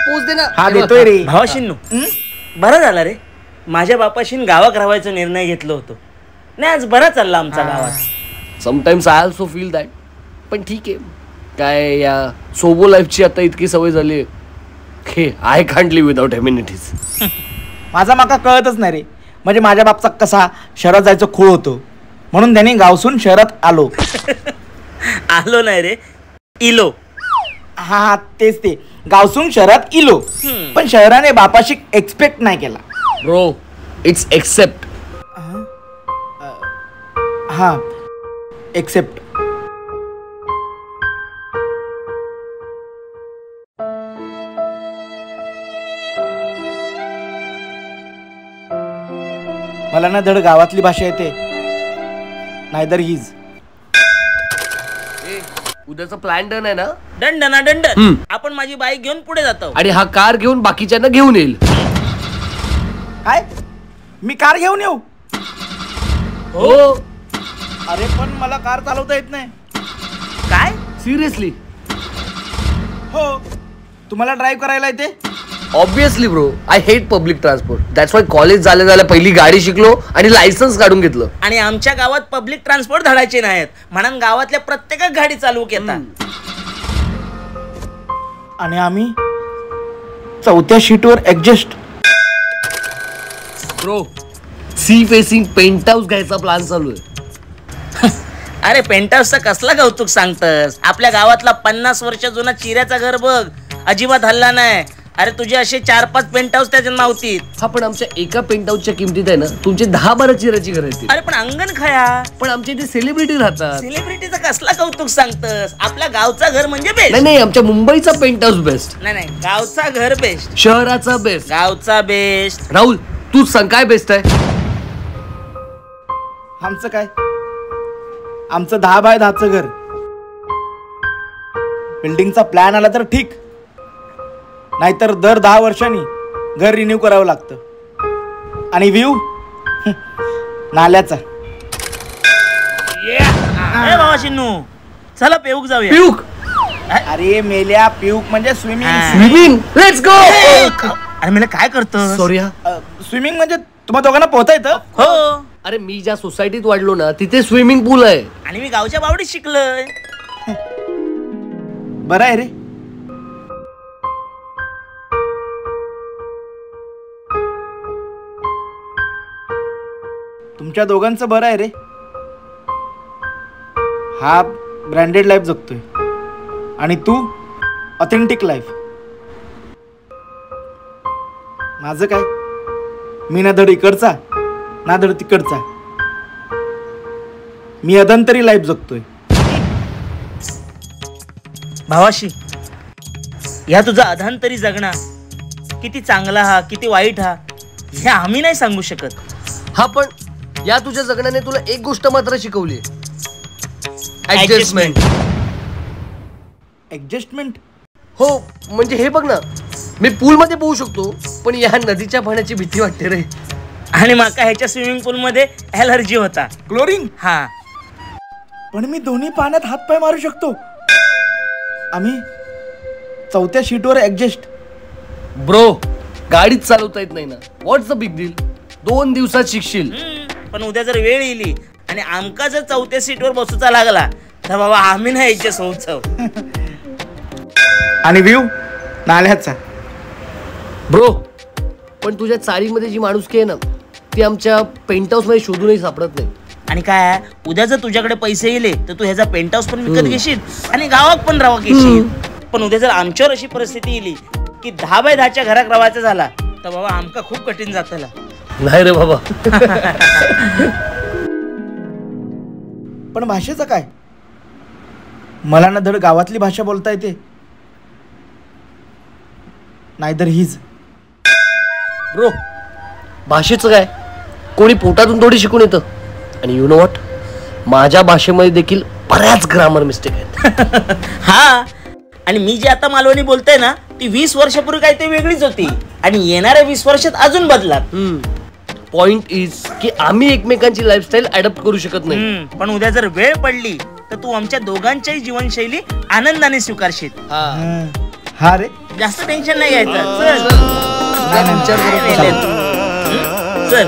पोच दे ना. हा देतोय रे. भावाशींनो बरं झालं रे, माझ्या बापाशीन गावात राहायचा निर्णय घेतलो होतो. नाही आज बरा चालला आमचा गावात. Sometimes I also feel that. पण ठीक आहे, काय या सोबो लाईफची आता इतकी सवय झाली आहे, I can't live without amenities. माझा माका कळतच नाही रे. म्हणजे माझ्या बापचा कसा शहरात जायचं खूळ होतो, म्हणून त्याने गावसून शहरात आलो. आलो नाही रे, इलो. हा तेच ते, गावसून शहरात इलो. पण शहराने बापाशी एक्सपेक्ट नाही केला. Bro it's accept. हा एक्सेप्ट. मला ना धड गावातली भाषा येते, नाहीतर हीज. उद्याचा प्लॅन डन आहे ना? दंड ना दंड. आपण माझी बाईक घेऊन पुढे जातो आणि हा कार घेऊन बाकीच्यांना घेऊन येईल. काय मी कार घेऊन येऊ? हो. अरे पण मला कार चालवता येत नाही. काय? सिरियसली? हो. तुम्हाला ड्राईव्ह करायला येते? Obviously bro, I hate public transport. That's why college झाल्या पहिली गाडी शिकलो आणि लायसन्स काढून घेतलं. आणि आमच्या गावात पब्लिक ट्रान्सपोर्ट धडायचे नाहीत म्हणून गावातल्या प्रत्येक गाडी चालवू येतात. आणि आम्ही चौथ्या शीटवर adjust. Bro sea facing penthouse घ्यायचा प्लॅन चालू आहे. अरे पेंटहाऊसचा कसला कौतुक सांगतस? आपल्या गावातला 50 वर्ष जुना चिऱ्याचा घर बघ, अजिबात हल्ला नाही. अरे तुझे असे 4-5 पेंटहाऊस त्याच्यात नव्हती. हा पण आमच्या एका पेंटहाऊसच्या किमतीत आहे ना तुमचे 10-12 चिराची घर आहेत. अरे पण अंगण खाया. पण आमच्या इथे सेलिब्रिटी राहतात. सेलिब्रिटीचा कसला कौतुक सांगतस? आपल्या गावचा घर म्हणजे बेस्ट. नाही आमच्या मुंबईचा पेंटहाऊस बेस्ट. नाही गावचा घर बेस्ट. शहराचा बेस्ट. गावचा बेस्ट. राहुल तूच सांग काय बेस्ट आहे? आमचं काय, आमचं 10 बाय 10चं घर. बिल्डिंगचा प्लॅन आला तर ठीक, नाहीतर दर 10 वर्षांनी घर रिन्यू करावं लागतं. आणि व्ह्यू नाल्याचा. बाबा शिन्नू चला पेऊक जाऊया. पिऊक? अरे मेल्या, पिऊक म्हणजे स्विमिंग. स्विमिंग? Let's go. अरे मला काय करतो? सॉरी. स्विमिंग म्हणजे तुम्हाला दोघांना पोहता येतं? हो. अरे मी ज्या सोसायटीत वाढलो ना तिथे स्विमिंग पूल आहे. आणि मी गावच्या बावडीत शिकलोय. बरं आहे रे. तुमच्या दोघांचं बरं आहे रे. हा ब्रँडेड लाईफ जगतोय आणि तू ऑथेंटिक लाईफ. माझं काय, मी ना धड इकडचा ना धड तिकडचा. मी अदंतरी लाईफ जगतोय. भावाशी या तुझा अधांतरी जगणा किती चांगला हा किती वाईट हा हे आम्ही नाही सांगू शकत. हा पण या तुझ्या जगण्याने तुला एक गोष्ट मात्र शिकवली, ऍडजस्टमेंट. ऍडजस्टमेंट? हो म्हणजे हे बघ ना, मी पूल मध्ये पोहू शकतो पण या नदीच्या पाण्याची भीती वाटते रे. आणि माका ह्याच्या स्विमिंग पूल मध्ये ॲलर्जी होता. क्लोरीन? हा. पण मी दोन्ही पाण्यात हातपाय मारू शकतो. आम्ही चौथ्या शीटवर ऍडजस्ट. ब्रो गाडीच चालवता येत नाही ना, व्हॉट्स द बिग डील? 2 दिवसात शिकशील. पण उद्या जर वेळ येईल आणि आमका जर चौथ्या सीटवर बसूचा लागला तर बाबा आम्ही नाही ऍडजस्ट होऊ. आणि व्ह्यू नाल्याचा. ब्रो पण तुझ्या चाळीमध्ये जी माणुसकी आहे ना ती आमच्या पेंटहाऊस मध्ये शोधूनही सापडत नाही. आणि काय उद्या जर तुझ्याकडे पैसे येले तर तू ह्याचा पेंटहाऊस पण विकत घेशील आणि गावात पण राहा घेशील. पण उद्या जर आमच्यावर अशी परिस्थिती येईल की 10 बाय 10च्या घरात राहायचं झाला तर बाबा आमका खूप कठीण जातला. नाही रे बाबा. पण भाषेचं काय, मला ना धड गावातली भाषा बोलता येते नाहीतर हीच. ब्रो भाषेचं काय, कोणी पोटातून थोडी शिकून येतं. आणि यू नो व्हॉट, माझ्या भाषेमध्ये देखील बऱ्याच ग्रामर मिस्टेक आहेत. हा. आणि मी जे आता मालवणी बोलतोय ना ती 20 वर्षापूर्वी काय ते वेगळीच होती आणि येणाऱ्या 20 वर्षात अजून बदलात. पॉइंट इज की आम्ही एकमेकांची लाईफस्टाईल अडॉप्ट करू शकत नाही. पण उद्या जर वेळ पडली तर तू आमच्या दोघांच्याही जीवनशैली आनंदाने स्वीकारशील. हा रे जास्त टेन्शन नाही घ्यायचं. चल नाही, विचार करत चल